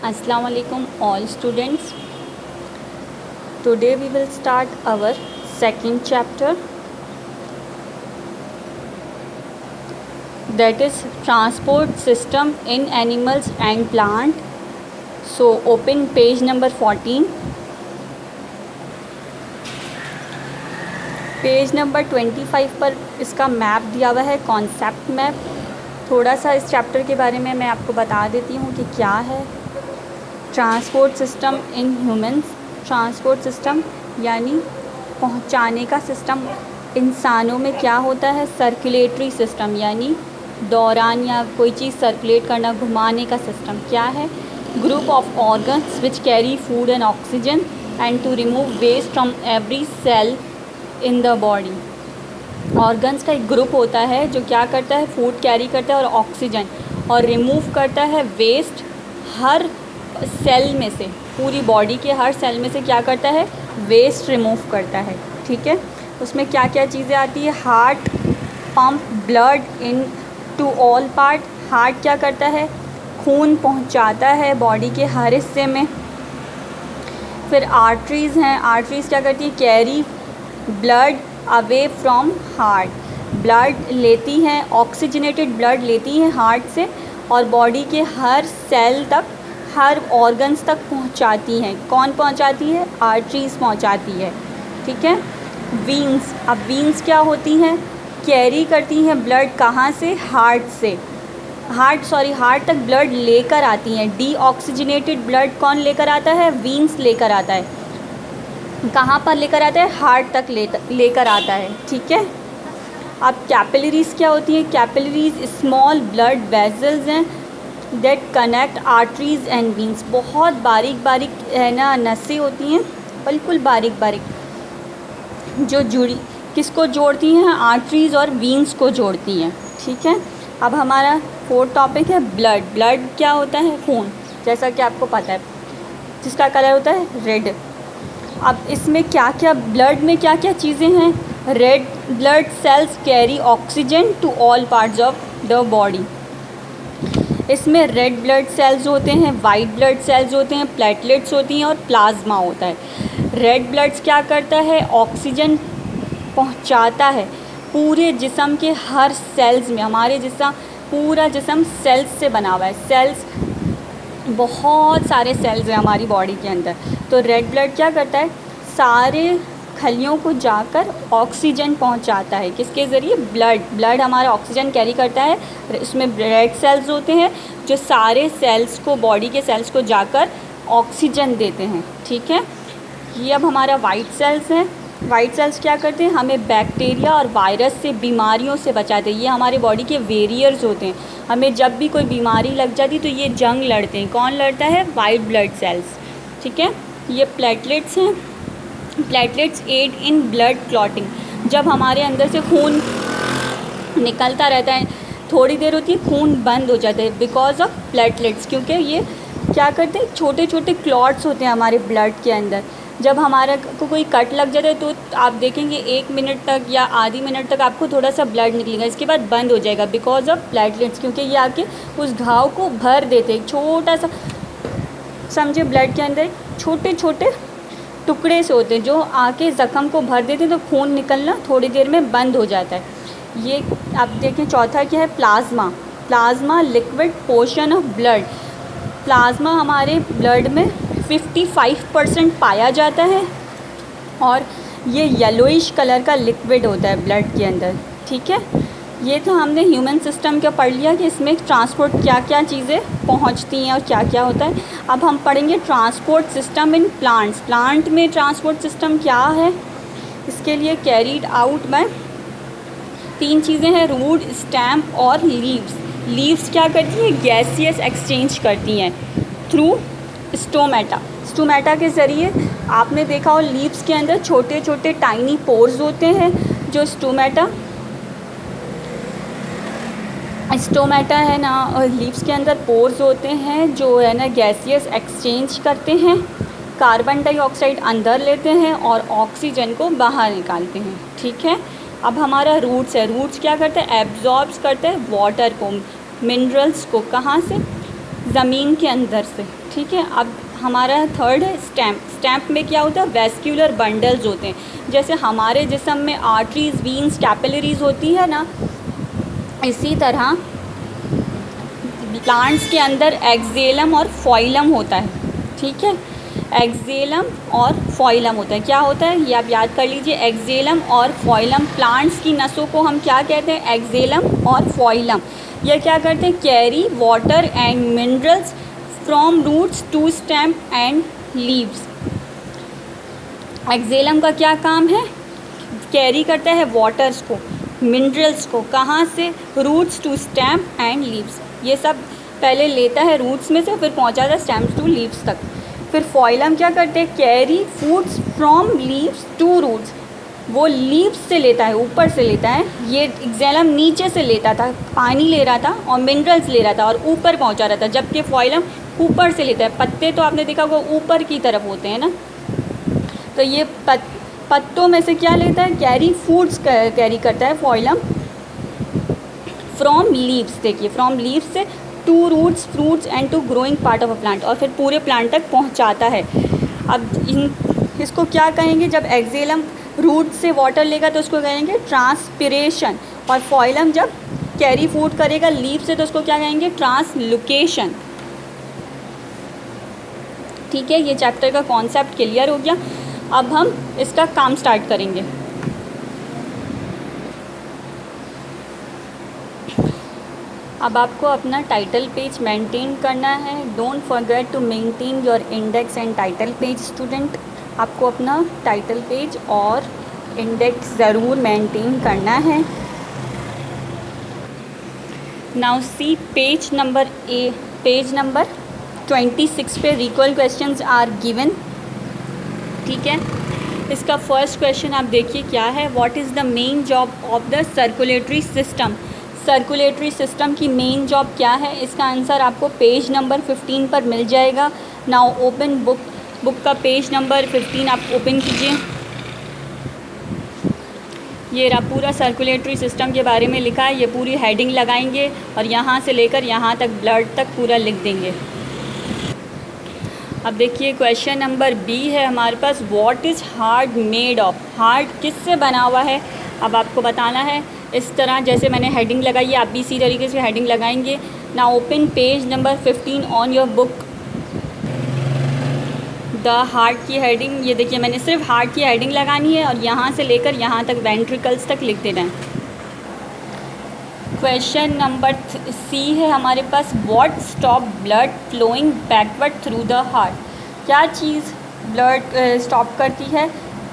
Assalamu alaikum all students. Today we will start our second chapter, that is transport system in animals and plant. So open page number 14. Page number 25 पर इसका map दिया हुआ है, concept map. थोड़ा सा इस chapter के बारे में मैं आपको बता देती हूँ कि क्या है transport system in humans. Transport system यानी पहुँचाने का सिस्टम इंसानों में क्या होता है। सर्कुलेटरी सिस्टम यानी दौरान या कोई चीज़ सर्कुलेट करना, घुमाने का सिस्टम क्या है। Group of organs which carry food and oxygen and to remove waste from every cell in the body. Organs का एक ग्रुप होता है जो क्या करता है, फूड कैरी करता है और ऑक्सीजन, और रिमूव करता है वेस्ट हर सेल में से, पूरी बॉडी के हर सेल में से क्या करता है, वेस्ट रिमूव करता है। ठीक है, उसमें क्या क्या चीज़ें आती है। Heart pump blood into all part. Heart क्या करता है, खून पहुंचाता है बॉडी के हर हिस्से में। फिर आर्टरीज़ हैं, आर्टरीज़ क्या करती है, carry blood away from heart. Blood लेती हैं, ऑक्सीजनेटेड ब्लड लेती हैं हार्ट से और बॉडी के हर सेल तक, हर ऑर्गन्स तक पहुंचाती हैं। कौन पहुंचाती है, आर्टरीज़ पहुंचाती है। ठीक है। वीन्स, अब वीन्स क्या होती हैं, कैरी करती हैं ब्लड कहाँ से, हार्ट से, हार्ट तक ब्लड लेकर आती हैं। डीऑक्सीजनेटेड ब्लड कौन लेकर आता है, वीन्स लेकर आता है। कहाँ पर लेकर आता है, हार्ट तक लेकर आता है। ठीक है। अब कैपिलरीज़ क्या होती हैं, कैपिलरीज़ स्मॉल ब्लड वेजल्स हैं that connect arteries and veins. बहुत बारीक बारीक है ना नसें होती हैं, बिल्कुल बारीक बारीक, जो किसको जोड़ती हैं, आर्टरीज़ और वीन्स को जोड़ती हैं। ठीक है। अब हमारा फोर्थ टॉपिक है ब्लड। ब्लड क्या होता है, खून, जैसा कि आपको पता है, जिसका कलर होता है रेड। अब इसमें क्या क्या, ब्लड में क्या क्या चीज़ें हैं। Red blood cells carry oxygen to all parts of the body. इसमें रेड ब्लड सेल्स होते हैं, वाइट ब्लड सेल्स होते हैं, प्लेटलेट्स होती हैं और प्लाज्मा होता है। रेड ब्लड्स क्या करता है, ऑक्सीजन पहुंचाता है पूरे जिस्म के हर सेल्स में। हमारे जिस्म, पूरा जिस्म सेल्स से बना हुआ है। सेल्स, बहुत सारे सेल्स हैं हमारी बॉडी के अंदर। तो रेड ब्लड क्या करता है, सारे खलियों को जाकर ऑक्सीजन पहुंचाता है। किसके ज़रिए, ब्लड हमारा ऑक्सीजन कैरी करता है। इसमें रेड सेल्स होते हैं जो सारे सेल्स को, बॉडी के सेल्स को जाकर ऑक्सीजन देते हैं। ठीक है। ये अब हमारा वाइट सेल्स हैं। वाइट सेल्स क्या करते हैं, हमें बैक्टीरिया और वायरस से, बीमारियों से बचाते हैं। ये हमारे बॉडी के वेरियर्स होते हैं। हमें जब भी कोई बीमारी लग जाती तो ये जंग लड़ते हैं। कौन लड़ता है, वाइट ब्लड सेल्स। ठीक है। ये प्लेटलेट्स हैं। Platelets aid in blood clotting. जब हमारे अंदर से खून निकलता रहता है, थोड़ी देर होती है, खून बंद हो जाता है बिकॉज ऑफ प्लेटलेट्स, क्योंकि ये क्या करते हैं, छोटे छोटे क्लॉट्स होते हैं हमारे ब्लड के अंदर। जब हमारा को कोई कट लग जाता है तो आप देखेंगे 1 मिनट तक या आधी मिनट तक आपको थोड़ा सा ब्लड निकलेगा, इसके बाद बंद हो जाएगा बिकॉज ऑफ प्लेटलेट्स, क्योंकि ये आके उस घाव को भर देते हैं। छोटा सा, समझे, ब्लड के अंदर छोटे छोटे टुकड़े से होते हैं जो आके ज़ख़म को भर देते हैं, तो खून निकलना थोड़ी देर में बंद हो जाता है। ये आप देखें। चौथा क्या है, plasma. Plasma liquid portion of blood. Plasma हमारे ब्लड में 55% पाया जाता है और ये येलोइश कलर का लिक्विड होता है ब्लड के अंदर। ठीक है। ये तो हमने ह्यूमन सिस्टम का पढ़ लिया कि इसमें ट्रांसपोर्ट क्या क्या चीज़ें पहुंचती हैं और क्या क्या होता है। अब हम पढ़ेंगे transport system in plants. Plant में ट्रांसपोर्ट सिस्टम क्या है, इसके लिए कैरीड आउट बाय 3 चीज़ें हैं, रूट, स्टेम और लीव्स। लीव्स क्या करती हैं, गैसियस एक्सचेंज करती हैं थ्रू स्टोमेटा। स्टोमेटा के ज़रिए आपने देखा हो, लीव्स के अंदर छोटे छोटे टाइनी पोर्स होते हैं। जो स्टोमेटा है ना, और लीव्स के अंदर पोर्स होते हैं जो है ना गैसियस एक्सचेंज करते हैं। कार्बन डाइऑक्साइड अंदर लेते हैं और ऑक्सीजन को बाहर निकालते हैं। ठीक है। अब हमारा रूट्स है। रूट्स क्या करते हैं, एब्जॉर्ब्स करते हैं वाटर को, मिनरल्स को। कहाँ से, ज़मीन के अंदर से। ठीक है। अब हमारा थर्ड है स्टैम्प। स्टैम्प में क्या होता है, वेस्क्यूलर बंडल्स होते हैं। जैसे हमारे जिस्म में आर्टरीज, वीन्स, कैपिलरीज होती है ना, इसी तरह प्लांट्स के अंदर एक्जेलम और फॉइलम होता है। ठीक है, एक्जेलम और फॉइलम होता है। क्या होता है ये आप याद कर लीजिए, एक्जेलम और फॉइलम। प्लांट्स की नसों को हम क्या कहते हैं, एक्जेलम और फॉइलम। यह क्या करते हैं, carry water and minerals from roots to stem and leaves. Xylem का क्या काम है, कैरी करता है वाटर्स को, मिनरल्स को, कहाँ से, roots to stem and leaves. ये सब पहले लेता है रूट्स में से, फिर पहुँचाता है स्टेम्स टू लीव्स तक। फिर फॉइलम क्या करते हैं, carry foods from leaves to roots. वो लीव्स से लेता है, ऊपर से लेता है। ये एक्जेलम नीचे से लेता था, पानी ले रहा था और मिनरल्स ले रहा था और ऊपर पहुंचा रहा था, जबकि फॉइलम ऊपर से लेता है। पत्ते तो आपने देखा होगा ऊपर की तरफ होते हैं ना, तो ये पत्तों में से क्या लेता है, कैरी फूड्स कैरी करता है फॉइलम फ्रॉम लीव्स। देखिए, फ्रॉम लीव्स से to roots, fruits and to growing part of a plant, और फिर पूरे प्लांट तक पहुंचाता है। अब इसको क्या कहेंगे, जब एक्जेलम रूट से वाटर लेगा तो उसको कहेंगे ट्रांसपिरेशन, और फॉइलम जब कैरी फूड करेगा लीव से तो उसको क्या कहेंगे, ट्रांसलोकेशन। ठीक है, ये चैप्टर का कॉन्सेप्ट क्लियर हो गया। अब हम इसका काम स्टार्ट करेंगे। अब आपको अपना टाइटल पेज मेंटेन करना है। Don't forget to maintain your index and title page student. आपको अपना टाइटल पेज और इंडेक्स ज़रूर मेंटेन करना है। नाउ सी पेज नंबर 26 पे रिकॉल क्वेश्चंस आर गिवन। ठीक है, इसका फर्स्ट क्वेश्चन आप देखिए क्या है, what is the main job of the circulatory system. Circulatory system की मेन जॉब क्या है, इसका आंसर आपको पेज नंबर 15 पर मिल जाएगा। नाउ ओपन बुक का पेज नंबर 15 आप ओपन कीजिए। ये रहा, पूरा सर्कुलेटरी सिस्टम के बारे में लिखा है। ये पूरी हेडिंग लगाएंगे और यहाँ से लेकर यहाँ तक ब्लड तक पूरा लिख देंगे। अब देखिए क्वेश्चन नंबर बी है हमारे पास, what is heart made of. Heart किससे बना हुआ है, अब आपको बताना है। इस तरह जैसे मैंने हेडिंग लगाई है, आप भी इसी तरीके से हेडिंग लगाएंगे। ना open page number 15 on your book. The heart की हेडिंग, ये देखिए मैंने सिर्फ हार्ट की हेडिंग लगानी है और यहाँ से लेकर यहाँ तक वेंट्रिकल्स तक लिख देना है। क्वेश्चन नंबर सी है हमारे पास, what stop blood flowing backward through the heart. क्या चीज़ ब्लड स्टॉप करती है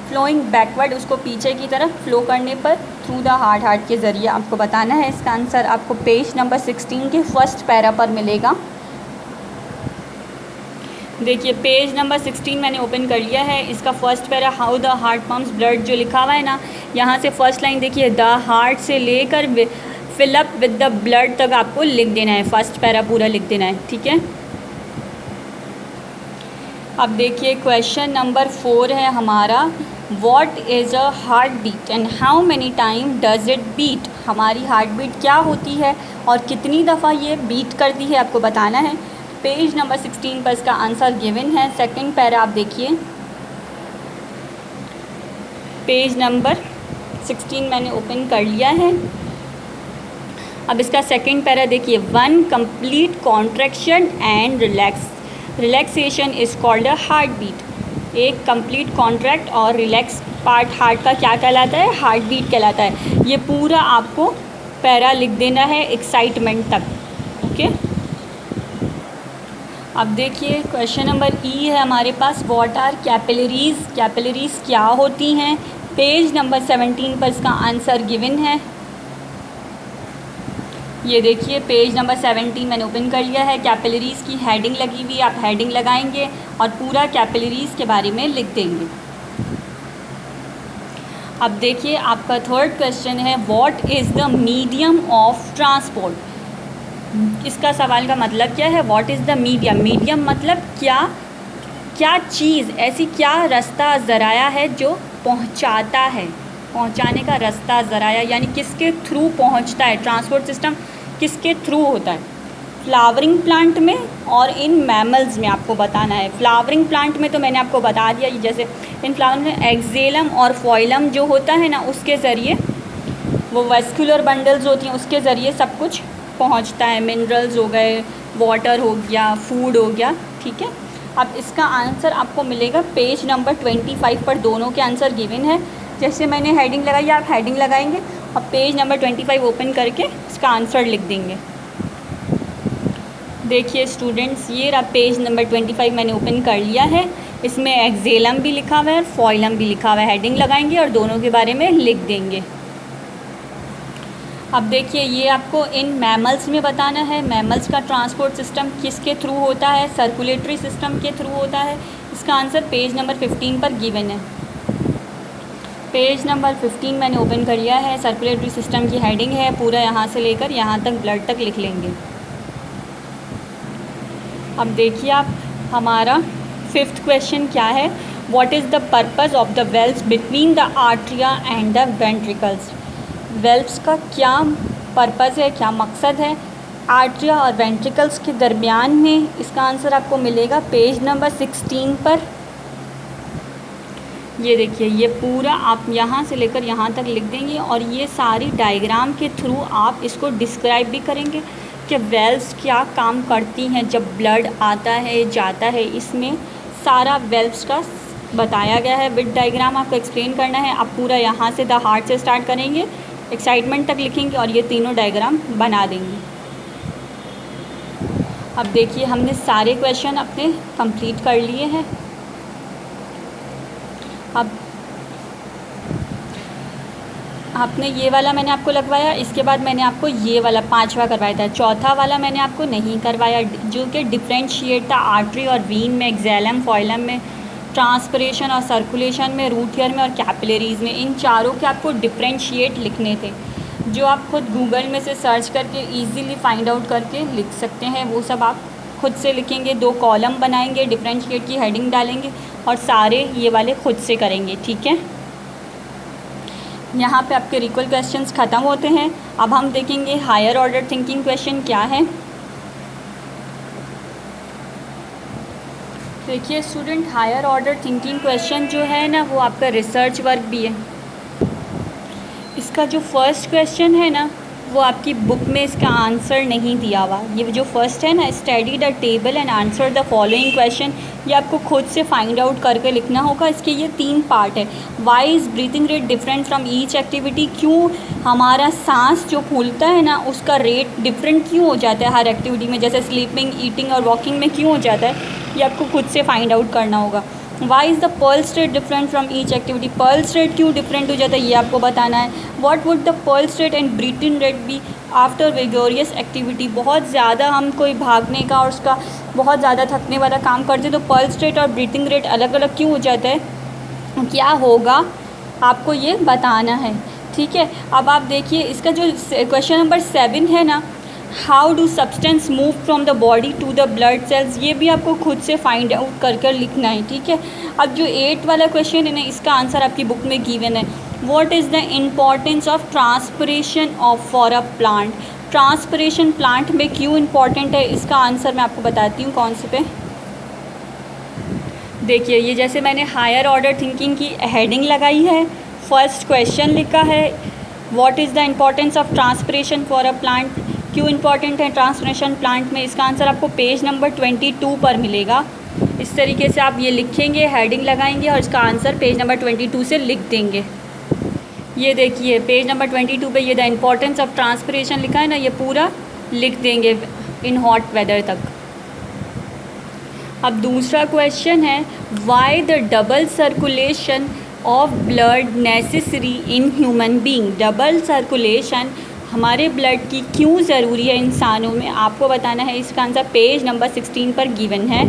फ्लोइंग बैकवर्ड, उसको पीछे की तरफ फ्लो करने पर, थ्रू द हार्ट, हार्ट के ज़रिए। आपको बताना है। इसका आंसर आपको पेज नंबर 16 के फर्स्ट पैरा पर मिलेगा। देखिए पेज नंबर 16 मैंने ओपन कर लिया है। इसका first para, how the heart pumps blood, जो लिखा हुआ है ना, यहाँ से फर्स्ट लाइन देखिए, द हार्ट से लेकर fill up with the blood तक आपको लिख देना है। फर्स्ट पैरा पूरा लिख देना है। ठीक है, अब देखिए क्वेश्चन नंबर 4 है हमारा, what is a heart beat and how many time does it beat. हमारी हार्ट बीट क्या होती है और कितनी दफ़ा ये बीट करती है, आपको बताना है। पेज नंबर 16 पर इसका आंसर गिवन है। सेकंड पैरा आप देखिए, पेज नंबर 16 मैंने ओपन कर लिया है। अब इसका सेकंड पैरा देखिए, one complete contraction and relaxation is called a heart beat. एक कंप्लीट कॉन्ट्रैक्ट और रिलैक्स पार्ट हार्ट का क्या कहलाता है, हार्ट बीट कहलाता है। ये पूरा आपको पैरा लिख देना है एक्साइटमेंट तक। ओके, अब देखिए क्वेश्चन नंबर ई है हमारे पास, व्हाट आर कैपिलरीज। कैपिलरीज क्या होती हैं। पेज नंबर 17 पर इसका आंसर गिवन है। ये देखिए पेज नंबर 17 मैंने ओपन कर लिया है। कैपिलरीज़ की हेडिंग लगी हुई, आप हेडिंग लगाएंगे और पूरा कैपिलरीज़ के बारे में लिख देंगे। अब देखिए आपका थर्ड क्वेश्चन है, what is the medium of transport. इसका सवाल का मतलब क्या है, what is the medium. Medium मतलब क्या चीज़, ऐसी क्या रास्ता ज़राया है जो पहुंचाता है, पहुंचाने का रास्ता ज़राया, यानी किसके थ्रू पहुंचता है। ट्रांसपोर्ट सिस्टम किसके थ्रू होता है, फ्लावरिंग प्लांट में और इन मैमल्स में आपको बताना है। फ्लावरिंग प्लांट में तो मैंने आपको बता दिया, जैसे इन फ्लावर में एक्जेलम और फॉइलम जो होता है ना, उसके ज़रिए वो वेस्कुलर बंडल्स होती हैं, उसके ज़रिए सब कुछ पहुंचता है। मिनरल्स हो गए, वाटर हो गया, फूड हो गया, ठीक है। अब इसका आंसर आपको मिलेगा पेज नंबर 25 पर, दोनों के आंसर गिवन है। जैसे मैंने हेडिंग लगाई, आप हेडिंग लगाएंगे और पेज नंबर 25 ओपन करके इसका आंसर लिख देंगे। देखिए स्टूडेंट्स, ये रहा पेज नंबर 25 मैंने ओपन कर लिया है। इसमें एक्जेलम भी लिखा हुआ है और फॉइलम भी लिखा हुआ है। हेडिंग लगाएंगे और दोनों के बारे में लिख देंगे। अब देखिए, ये आपको इन मैमल्स में बताना है। मैमल्स का ट्रांसपोर्ट सिस्टम किसके थ्रू होता है? सर्कुलेटरी सिस्टम के थ्रू होता है। इसका आंसर पेज नंबर 15 पर गिवन है। पेज नंबर 15 मैंने ओपन कर लिया है। सर्कुलेटरी सिस्टम की हेडिंग है, पूरा यहाँ से लेकर यहाँ तक ब्लड तक लिख लेंगे। अब देखिए आप, हमारा 5th क्वेश्चन क्या है? What is the purpose of the valves between the atria and the ventricles? Valves का क्या पर्पज़ है, क्या मकसद है आर्टरिया और वेंट्रिकल्स के दरमियान में? इसका आंसर आपको मिलेगा पेज नंबर 16 पर। ये देखिए, ये पूरा आप यहाँ से लेकर यहाँ तक लिख देंगे और ये सारी डायग्राम के थ्रू आप इसको डिस्क्राइब भी करेंगे कि वेल्व्स क्या काम करती हैं जब ब्लड आता है जाता है। इसमें सारा वेल्व्स का बताया गया है, विद डायग्राम आपको एक्सप्लेन करना है। आप पूरा यहाँ से द हार्ट से स्टार्ट करेंगे, एक्साइटमेंट तक लिखेंगे और ये तीनों डायग्राम बना देंगे। अब देखिए, हमने सारे क्वेश्चन अपने कंप्लीट कर लिए हैं। अब आपने ये वाला मैंने आपको लगवाया, इसके बाद मैंने आपको ये वाला 5वां करवाया था। चौथा वाला मैंने आपको नहीं करवाया, जो कि डिफ्रेंशिएट था आर्टरी और वीन में, एक्जेलम फॉइलम में, ट्रांसपिरेशन और सर्कुलेशन में, रूट हेयर में और कैपिलरीज़ में। इन चारों के आपको डिफ्रेंशिएट लिखने थे, जो आप खुद गूगल में से सर्च करके इजीली फाइंड आउट करके लिख सकते हैं। वो सब आप खुद से लिखेंगे, 2 कॉलम बनाएंगे, डिफ्रेंशिएट की हेडिंग डालेंगे और सारे ये वाले खुद से करेंगे, ठीक है। यहाँ पे आपके रिकॉल क्वेश्चंस ख़त्म होते हैं। अब हम देखेंगे हायर ऑर्डर थिंकिंग क्वेश्चन क्या है। देखिए student, higher order thinking question जो है ना, वो आपका रिसर्च वर्क भी है। इसका जो फर्स्ट क्वेश्चन है ना, वो आपकी बुक में इसका आंसर नहीं दिया हुआ। ये जो फर्स्ट है ना, study the table and answer the following question, ये आपको खुद से फाइंड आउट करके लिखना होगा। इसके ये 3 पार्ट है। Why is breathing rate different from each activity? क्यों हमारा सांस जो फूलता है ना, उसका रेट डिफरेंट क्यों हो जाता है हर एक्टिविटी में? जैसे स्लीपिंग, ईटिंग और वॉकिंग में क्यों हो जाता है, ये आपको खुद से फाइंड आउट करना होगा। Why is the pulse rate different from each activity? Pulse rate क्यों डिफरेंट हो जाता है, ये आपको बताना है। What would the pulse rate and breathing rate be after vigorous activity? बहुत ज़्यादा हम कोई भागने का और उसका बहुत ज़्यादा थकने वाला काम करते तो पल्स रेट और ब्रीथिंग रेट अलग अलग क्यों हो जाता है, क्या होगा, आपको ये बताना है, ठीक है। अब आप देखिए, इसका जो क्वेश्चन नंबर 7 है ना, how do substance move from the body to the blood cells? ये भी आपको खुद से फाइंड आउट कर लिखना है, ठीक है। अब जो 8 वाला क्वेश्चन है ना, इसका आंसर आपकी बुक में गिवन है। What is the importance of transpiration of for a plant? Transpiration plant में क्यों इम्पॉर्टेंट है, इसका आंसर मैं आपको बताती हूँ। कौन से पे देखिए, ये जैसे मैंने हायर ऑर्डर थिंकिंग की हेडिंग लगाई है, फर्स्ट क्वेश्चन लिखा है what is the importance of transpiration for a plant? क्यों इम्पॉर्टेंट है ट्रांसपिरेशन प्लांट में? इसका आंसर आपको पेज नंबर 22 पर मिलेगा। इस तरीके से आप ये लिखेंगे, हेडिंग लगाएंगे और इसका आंसर पेज नंबर 22 से लिख देंगे। ये देखिए, पेज नंबर 22 पे ये द इम्पॉर्टेंस ऑफ ट्रांसपिरेशन लिखा है ना, ये पूरा लिख देंगे इन हॉट वेदर तक। अब दूसरा क्वेश्चन है, why the double circulation of blood necessary in human being? Double circulation हमारे ब्लड की क्यों ज़रूरी है इंसानों में, आपको बताना है। इसका आंसर पेज नंबर 16 पर गिवन है।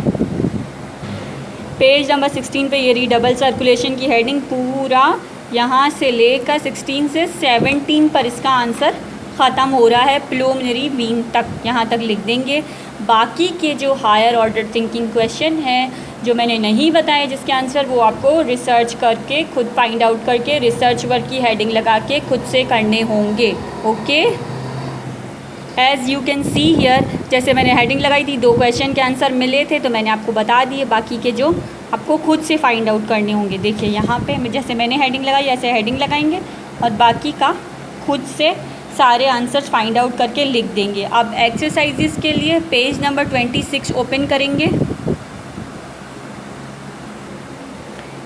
पेज नंबर 16 पे ये रही डबल सर्कुलेशन की हेडिंग, पूरा यहाँ से लेकर 16 से 17 पर इसका आंसर ख़त्म हो रहा है, प्रिलिमिनरी वीन तक, यहाँ तक लिख देंगे। बाकी के जो हायर ऑर्डर थिंकिंग क्वेश्चन हैं जो मैंने नहीं बताए जिसके आंसर, वो आपको रिसर्च करके खुद फाइंड आउट करके रिसर्च वर्क की हेडिंग लगा के खुद से करने होंगे। Okay. As you can see here, जैसे मैंने हेडिंग लगाई थी, 2 क्वेश्चन के आंसर मिले थे तो मैंने आपको बता दिए, बाकी के जो आपको खुद से फाइंड आउट करने होंगे। देखिए यहाँ पे जैसे मैंने हेडिंग लगाई ऐसे हेडिंग लगाएंगे और बाकी का खुद से सारे आंसर्स फाइंड आउट करके लिख देंगे। अब एक्सरसाइजेस के लिए पेज नंबर 26 ओपन करेंगे।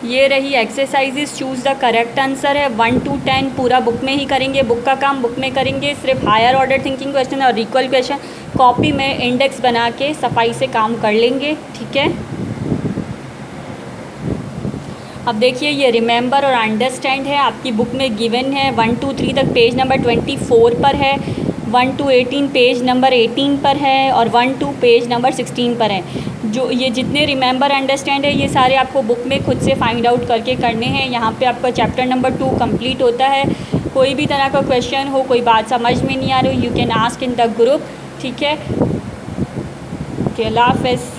ये रही exercises, choose the correct answer है। 1 to 10 पूरा बुक में ही करेंगे, बुक का काम बुक में करेंगे। सिर्फ हायर ऑर्डर थिंकिंग क्वेश्चन और इक्वल क्वेश्चन कॉपी में इंडेक्स बना के सफाई से काम कर लेंगे, ठीक है। अब देखिए ये रिमेंबर और अंडरस्टैंड है, आपकी बुक में गिवन है। 1 to 3 तक पेज नंबर 24 पर है, 1 to 18 पेज नंबर 18 पर है और 1 to पेज नंबर 16 पर है। जो ये जितने रिमेंबर अंडरस्टैंड है ये सारे आपको बुक में खुद से फाइंड आउट करके करने हैं। यहाँ पे आपका चैप्टर नंबर 2 कंप्लीट होता है। कोई भी तरह का क्वेश्चन हो, कोई बात समझ में नहीं आ रही, you can ask in the group, ठीक है। ओके, अल्लाह हाफ़िज़।